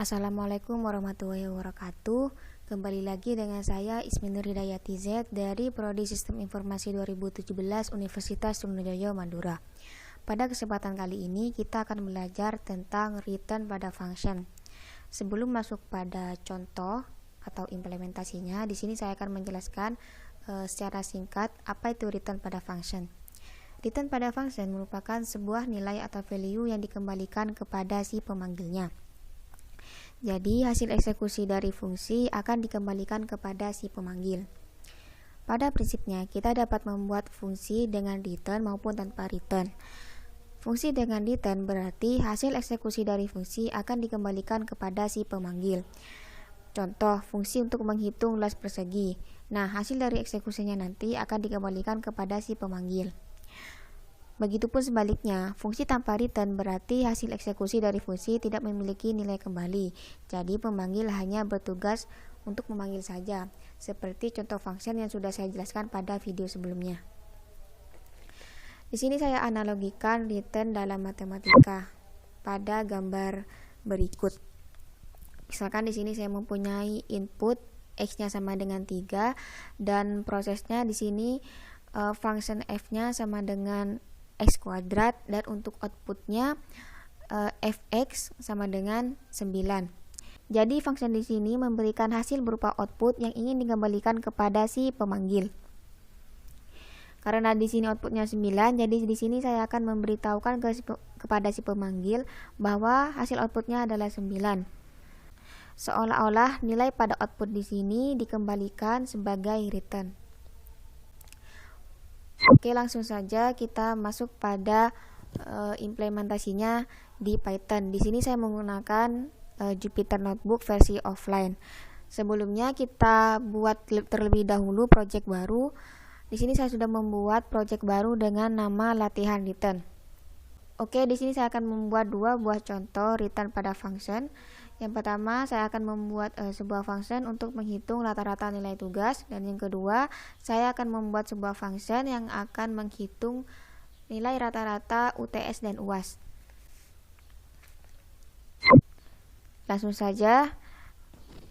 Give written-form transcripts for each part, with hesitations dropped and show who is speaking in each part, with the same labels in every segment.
Speaker 1: Assalamualaikum warahmatullahi wabarakatuh. Kembali lagi dengan saya Isminur Hidayati Z dari Prodi Sistem Informasi 2017 Universitas Trunojoyo Madura. Pada kesempatan kali ini kita akan belajar tentang return pada function. Sebelum masuk pada contoh atau implementasinya, di sini saya akan menjelaskan secara singkat apa itu return pada function. Return pada function merupakan sebuah nilai atau value yang dikembalikan kepada si pemanggilnya. Jadi, hasil eksekusi dari fungsi akan dikembalikan kepada si pemanggil. Pada prinsipnya, kita dapat membuat fungsi dengan return maupun tanpa return. Fungsi dengan return berarti hasil eksekusi dari fungsi akan dikembalikan kepada si pemanggil. Contoh, fungsi untuk menghitung las persegi. Nah, hasil dari eksekusinya nanti akan dikembalikan kepada si pemanggil. Begitupun sebaliknya, fungsi tanpa return berarti hasil eksekusi dari fungsi tidak memiliki nilai kembali. Jadi pemanggil hanya bertugas untuk memanggil saja, seperti contoh function yang sudah saya jelaskan pada video sebelumnya. Di sini saya analogikan return dalam matematika pada gambar berikut. Misalkan di sini saya mempunyai input x-nya sama dengan 3 dan prosesnya di sini function f-nya sama dengan x kuadrat dan untuk outputnya fx sama dengan 9. Jadi function di sini memberikan hasil berupa output yang ingin dikembalikan kepada si pemanggil. Karena di sini outputnya 9, jadi di sini saya akan memberitahukan kepada si pemanggil bahwa hasil outputnya adalah 9. Seolah-olah nilai pada output di sini dikembalikan sebagai return. Oke, langsung saja kita masuk pada implementasinya di Python. Di sini saya menggunakan Jupyter Notebook versi offline. Sebelumnya kita buat terlebih dahulu project baru. Di sini saya sudah membuat project baru dengan nama latihan return. Oke, di sini saya akan membuat dua buah contoh return pada function. Yang pertama, saya akan membuat sebuah function untuk menghitung rata-rata nilai tugas, dan yang kedua, saya akan membuat sebuah function yang akan menghitung nilai rata-rata UTS dan UAS. Langsung saja.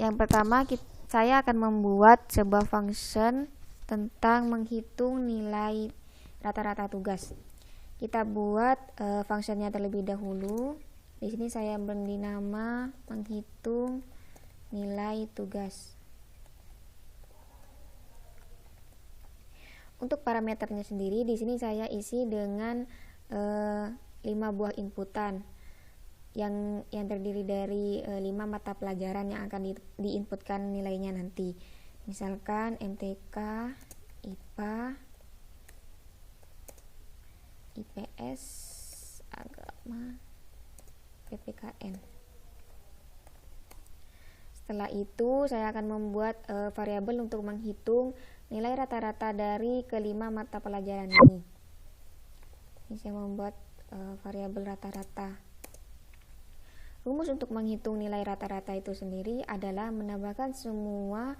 Speaker 1: Yang pertama, saya akan membuat sebuah function tentang menghitung nilai rata-rata tugas. Kita buat functionnya terlebih dahulu. Di sini saya beri nama menghitung nilai tugas. Untuk parameternya sendiri di sini saya isi dengan 5 buah inputan yang terdiri dari 5 mata pelajaran yang akan diinputkan nilainya nanti. Misalkan MTK, IPA, IPS, agama, PPKN. Setelah itu saya akan membuat variabel untuk menghitung nilai rata-rata dari kelima mata pelajaran ini. Ini saya membuat variabel rata-rata. Rumus untuk menghitung nilai rata-rata itu sendiri adalah menambahkan semua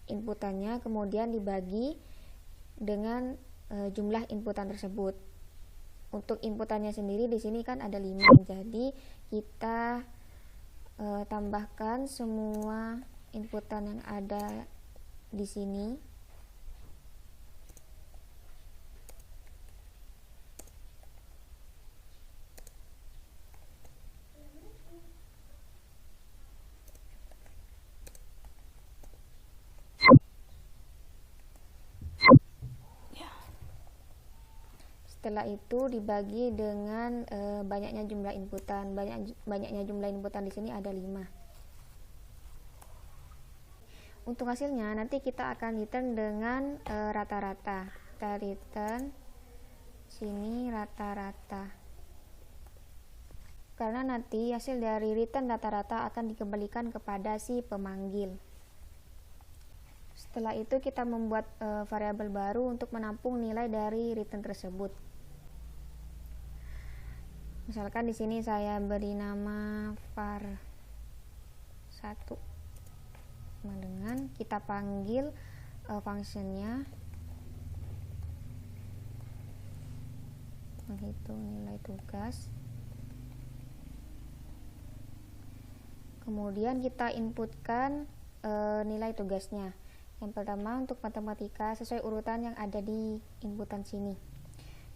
Speaker 1: inputannya kemudian dibagi dengan jumlah inputan tersebut. Untuk inputannya sendiri di sini kan ada 5, jadi kita tambahkan semua inputan yang ada di sini. Setelah itu dibagi dengan banyaknya jumlah inputan. Banyaknya jumlah inputan di sini ada 5. Untuk hasilnya nanti kita akan return dengan rata-rata. Kita return sini rata-rata. Karena nanti hasil dari return rata-rata akan dikembalikan kepada si pemanggil. Setelah itu kita membuat variabel baru untuk menampung nilai dari return tersebut. Misalkan di sini saya beri nama var1 dengan kita panggil functionnya menghitung nilai tugas. Kemudian kita inputkan nilai tugasnya. Yang pertama untuk matematika sesuai urutan yang ada di inputan sini.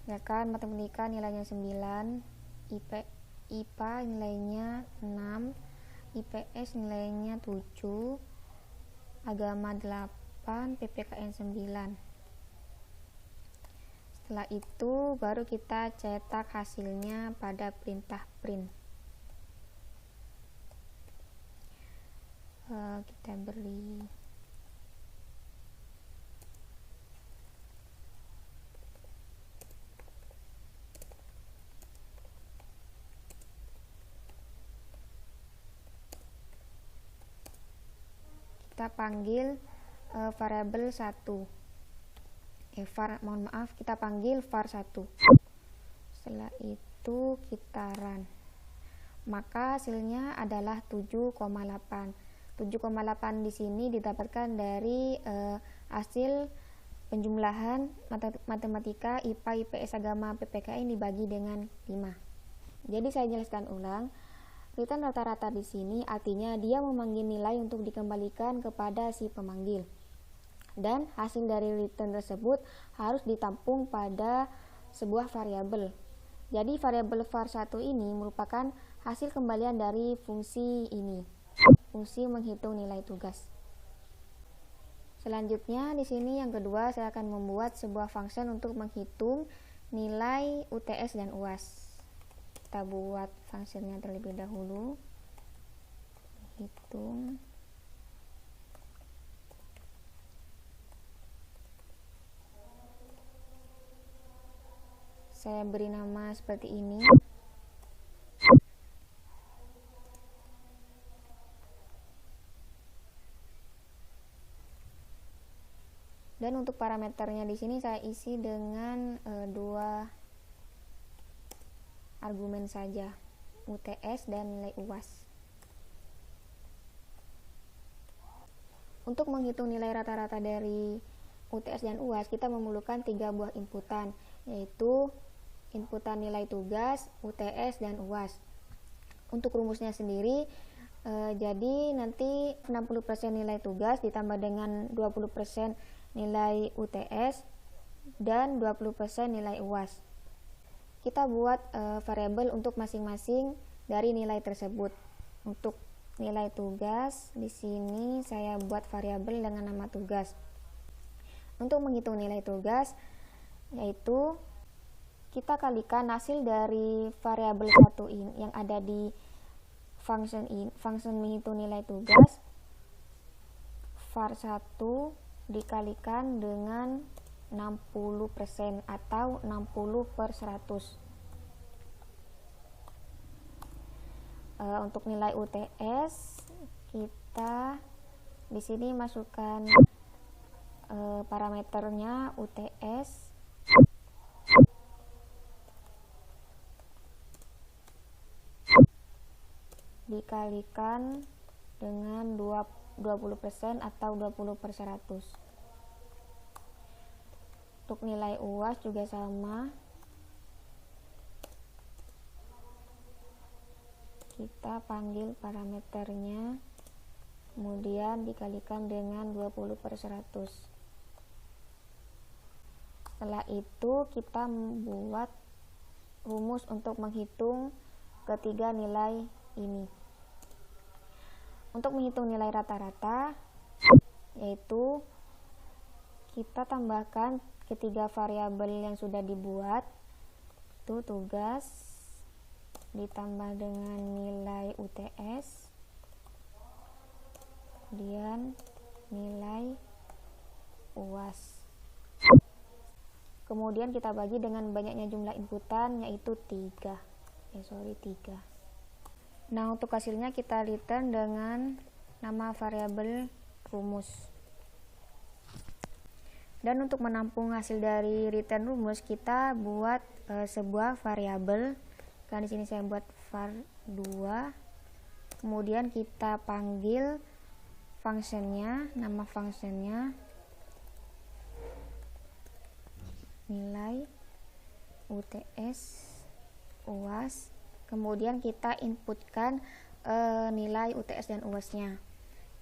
Speaker 1: Misalkan matematika nilainya 9, IPA nilainya 6, IPS nilainya 7, agama 8, PPKN 9. Setelah itu baru kita cetak hasilnya pada perintah print. Kita beri kita panggil variabel 1. Kita panggil var1. Setelah itu kita run. Maka hasilnya adalah 7,8. 7,8 di sini didapatkan dari hasil penjumlahan matematika, IPA, IPS, agama, PPKN dibagi dengan 5. Jadi saya jelaskan ulang. Return rata-rata di sini artinya dia memanggil nilai untuk dikembalikan kepada si pemanggil. Dan hasil dari return tersebut harus ditampung pada sebuah variabel. Jadi variabel var1 ini merupakan hasil kembalian dari fungsi ini, fungsi menghitung nilai tugas. Selanjutnya di sini yang kedua saya akan membuat sebuah function untuk menghitung nilai UTS dan UAS. Kita buat fungsinya terlebih dahulu. Hitung. Saya beri nama seperti ini. Dan untuk parameternya di sini saya isi dengan 2 argumen saja, UTS dan nilai UAS. Untuk menghitung nilai rata-rata dari UTS dan UAS, kita memerlukan 3 buah inputan, yaitu inputan nilai tugas, UTS, dan UAS. Untuk rumusnya sendiri, jadi nanti 60% nilai tugas ditambah dengan 20% nilai UTS dan 20% nilai UAS. Kita buat variabel untuk masing-masing dari nilai tersebut. Untuk nilai tugas, di sini saya buat variabel dengan nama tugas. Untuk menghitung nilai tugas, yaitu kita kalikan hasil dari variabel 1 ini yang ada di function menghitung nilai tugas, var1 dikalikan dengan 60% atau 60/100. Untuk nilai UTS kita di sini masukkan parameternya UTS dikalikan dengan 20% atau 20/100. Untuk nilai UAS juga sama, kita panggil parameternya kemudian dikalikan dengan 20/100. Setelah itu kita membuat rumus untuk menghitung ketiga nilai ini. Untuk menghitung nilai rata-rata, yaitu kita tambahkan ketiga variabel yang sudah dibuat, itu tugas ditambah dengan nilai UTS, kemudian nilai UAS. Kemudian kita bagi dengan banyaknya jumlah inputan, yaitu 3. Nah, untuk hasilnya kita return dengan nama variabel rumus. Dan untuk menampung hasil dari return rumus, kita buat sebuah variabel. Kan di sini saya buat var2. Kemudian kita panggil fungsinya, nama fungsinya nilai UTS UAS. Kemudian kita inputkan nilai UTS dan UAS-nya.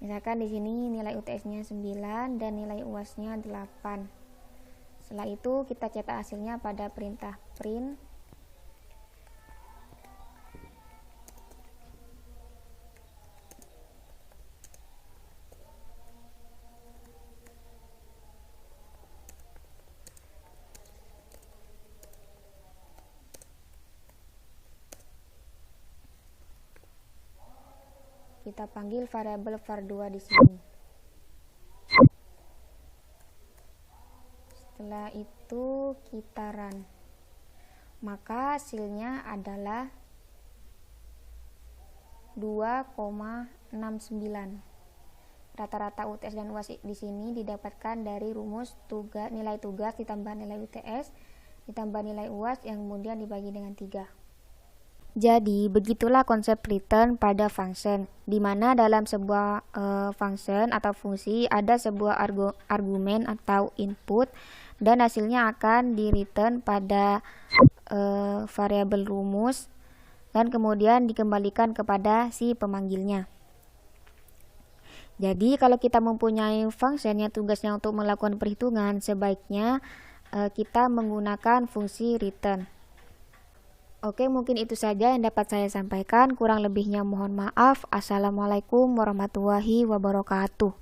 Speaker 1: Misalkan di sini nilai UTS-nya 9 dan nilai UAS-nya 8. Setelah itu kita cetak hasilnya pada perintah print. Kita panggil variabel var2 di sini. Setelah itu kita run. Maka hasilnya adalah 2,69. Rata-rata UTS dan UAS di sini didapatkan dari rumus nilai tugas ditambah nilai UTS ditambah nilai UAS yang kemudian dibagi dengan 3. Jadi, begitulah konsep return pada function, di mana dalam sebuah function atau fungsi ada sebuah argumen atau input dan hasilnya akan di return pada variabel rumus dan kemudian dikembalikan kepada si pemanggilnya. Jadi, kalau kita mempunyai function yang tugasnya untuk melakukan perhitungan, sebaiknya kita menggunakan fungsi return. Oke, mungkin itu saja yang dapat saya sampaikan. Kurang lebihnya mohon maaf. Assalamualaikum warahmatullahi wabarakatuh.